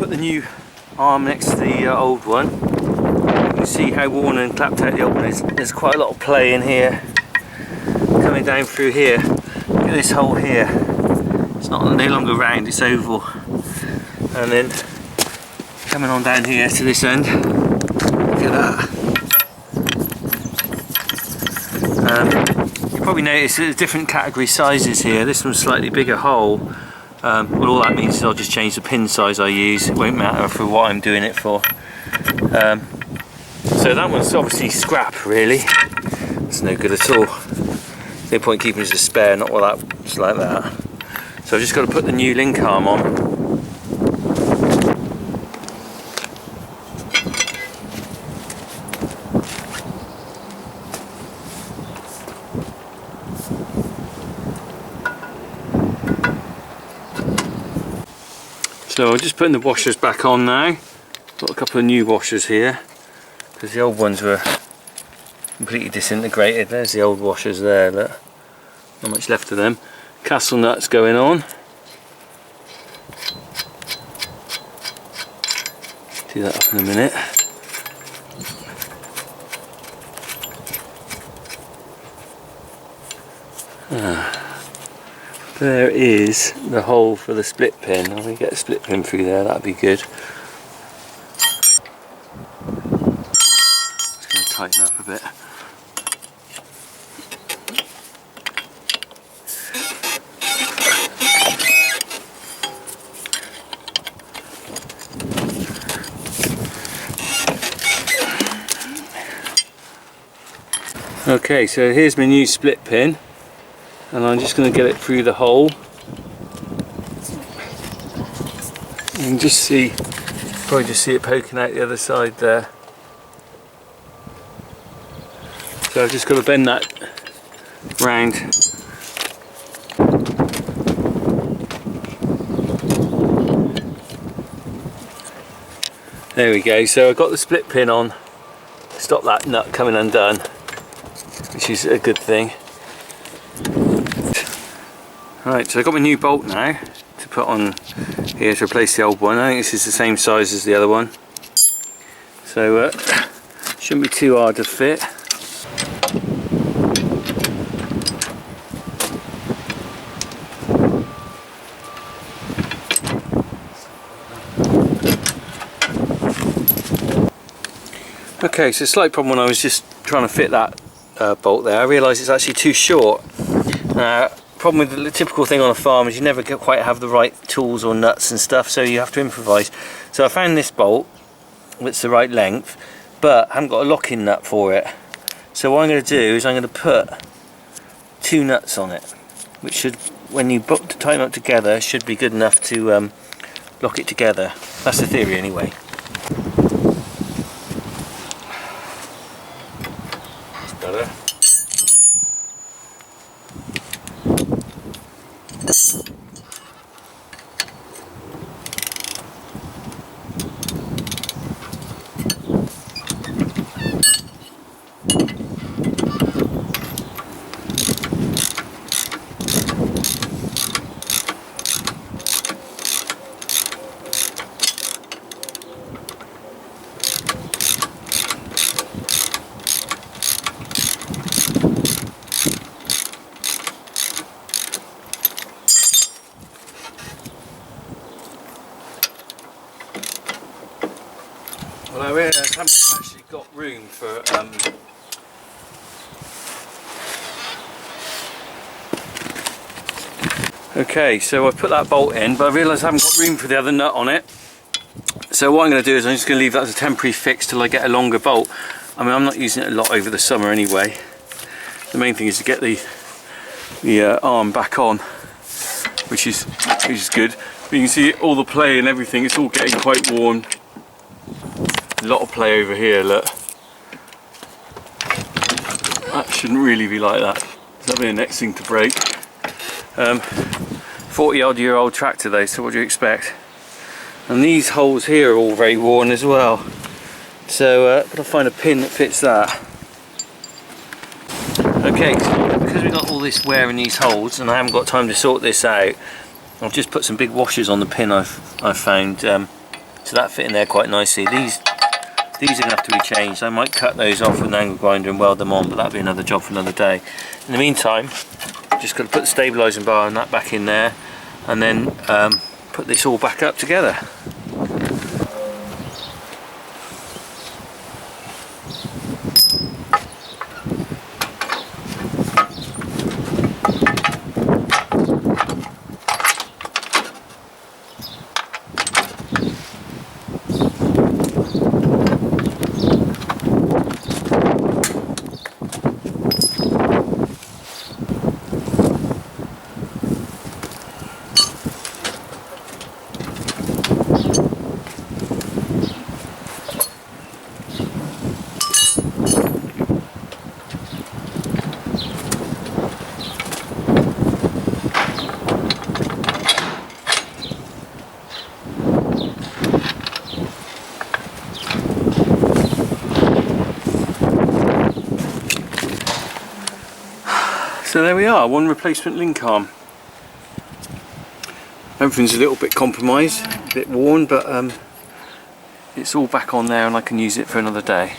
put the new arm next to the old one. You can see how worn and clapped out the old one is. There's quite a lot of play in here. Coming down through here, look at this hole here. It's no longer round, it's oval. And then coming on down here to this end, look at that. You probably notice there's different category sizes here. This one's slightly bigger hole. Well, all that means is I'll just change the pin size I use. It won't matter for what I'm doing it for. So that one's obviously scrap, really. It's no good at all. No point keeping it as a spare, not while that's like that. So I've just got to put the new link arm on. So I'm just putting the washers back on now. Got a couple of new washers here because the old ones were completely disintegrated. There's the old washers there, look. Not much left of them. Castle nuts going on. Do that up in a minute. There is the hole for the split pin. If we get a split pin through there, that'd be good. Just going to tighten up a bit. Okay, so here's my new split pin. And I'm just going to get it through the hole. You can just see, probably just see it poking out the other side there. So I've just got to bend that round. There we go, so I've got the split pin on. Stop that nut coming undone, which is a good thing. Right, so I've got my new bolt now to put on here to replace the old one. I think this is the same size as the other one. So shouldn't be too hard to fit. Okay, so slight problem when I was just trying to fit that bolt there. I realised it's actually too short. Problem with the typical thing on a farm is you never quite have the right tools or nuts and stuff, so you have to improvise. So I found this bolt that's the right length, but I haven't got a locking nut for it. So what I'm going to do is I'm going to put two nuts on it, which should, when you tighten them up together, should be good enough to lock it together. That's the theory anyway. That's better. Well, I realise I haven't actually got room for Okay, so I put that bolt in, but I realise I haven't got room for the other nut on it. So what I'm going to do is I'm just going to leave that as a temporary fix till I get a longer bolt. I mean, I'm not using it a lot over the summer anyway. The main thing is to get the arm back on, which is good. But you can see all the play and everything, it's all getting quite worn. A lot of play over here, look. That shouldn't really be like that. That'll be the next thing to break. 40-odd-year-old tractor though, so what do you expect? And these holes here are all very worn as well. So I've got to find a pin that fits that. Okay, so because we've got all this wear in these holes and I haven't got time to sort this out, I've just put some big washers on the pin I've found So that fit in there quite nicely. These are going to have to be changed. I might cut those off with an angle grinder and weld them on, but that'll be another job for another day. In the meantime, just got to put the stabilising bar and that back in there, and then put this all back up together. So there we are, one replacement link arm. Everything's a little bit compromised, a bit worn, but it's all back on there and I can use it for another day.